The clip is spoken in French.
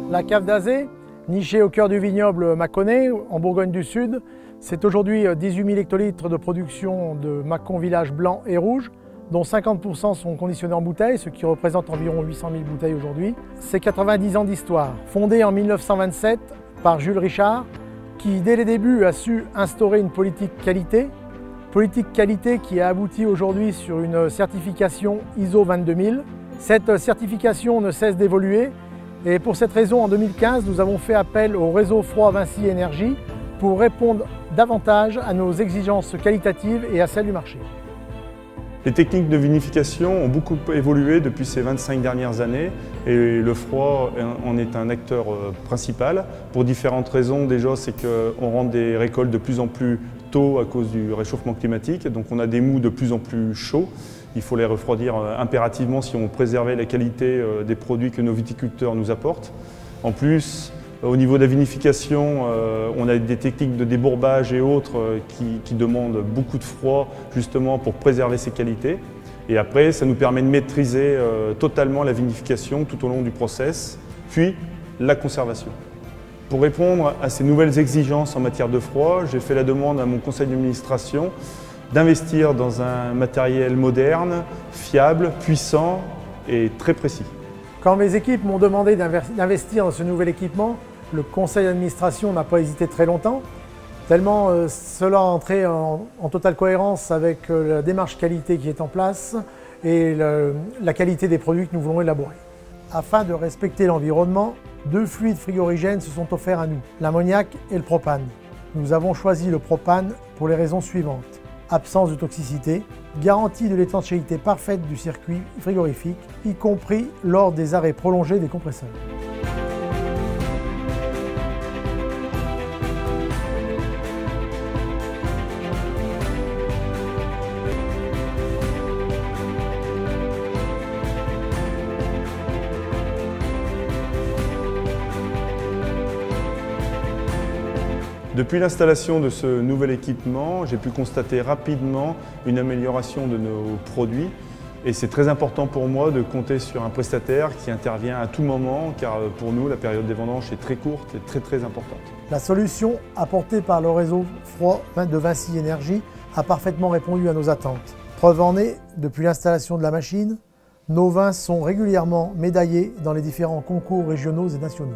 La cave d'Azé, nichée au cœur du vignoble Mâconnais, en Bourgogne du Sud, c'est aujourd'hui 18 000 hectolitres de production de Mâcon village blanc et rouge, dont 50% sont conditionnés en bouteilles, ce qui représente environ 800 000 bouteilles aujourd'hui. C'est 90 ans d'histoire. Fondée en 1927 par Jules Richard, qui dès les débuts a su instaurer une politique qualité qui a abouti aujourd'hui sur une certification ISO 22000. Cette certification ne cesse d'évoluer et pour cette raison, en 2015, nous avons fait appel au réseau Froid Vinci Énergie pour répondre davantage à nos exigences qualitatives et à celles du marché. Les techniques de vinification ont beaucoup évolué depuis ces 25 dernières années et le froid en est un acteur principal pour différentes raisons. Déjà, c'est qu'on rend des récoltes de plus en plus tôt à cause du réchauffement climatique, donc on a des mous de plus en plus chauds. Il faut les refroidir impérativement si on préservait la qualité des produits que nos viticulteurs nous apportent. En plus, au niveau de la vinification, on a des techniques de débourbage et autres qui demandent beaucoup de froid justement pour préserver ces qualités. Et après, ça nous permet de maîtriser totalement la vinification tout au long du process, puis la conservation. Pour répondre à ces nouvelles exigences en matière de froid, j'ai fait la demande à mon conseil d'administration d'investir dans un matériel moderne, fiable, puissant et très précis. Quand mes équipes m'ont demandé d'investir dans ce nouvel équipement, le conseil d'administration n'a pas hésité très longtemps, tellement cela entrait en totale cohérence avec la démarche qualité qui est en place et la qualité des produits que nous voulons élaborer. Afin de respecter l'environnement, 2 fluides frigorigènes se sont offerts à nous, l'ammoniac et le propane. Nous avons choisi le propane pour les raisons suivantes. Absence de toxicité, garantie de l'étanchéité parfaite du circuit frigorifique, y compris lors des arrêts prolongés des compresseurs. Depuis l'installation de ce nouvel équipement, j'ai pu constater rapidement une amélioration de nos produits et c'est très important pour moi de compter sur un prestataire qui intervient à tout moment car pour nous la période des vendanges est très courte et très importante. La solution apportée par le réseau Froid de Vinci Énergie a parfaitement répondu à nos attentes. Preuve en est, depuis l'installation de la machine, nos vins sont régulièrement médaillés dans les différents concours régionaux et nationaux.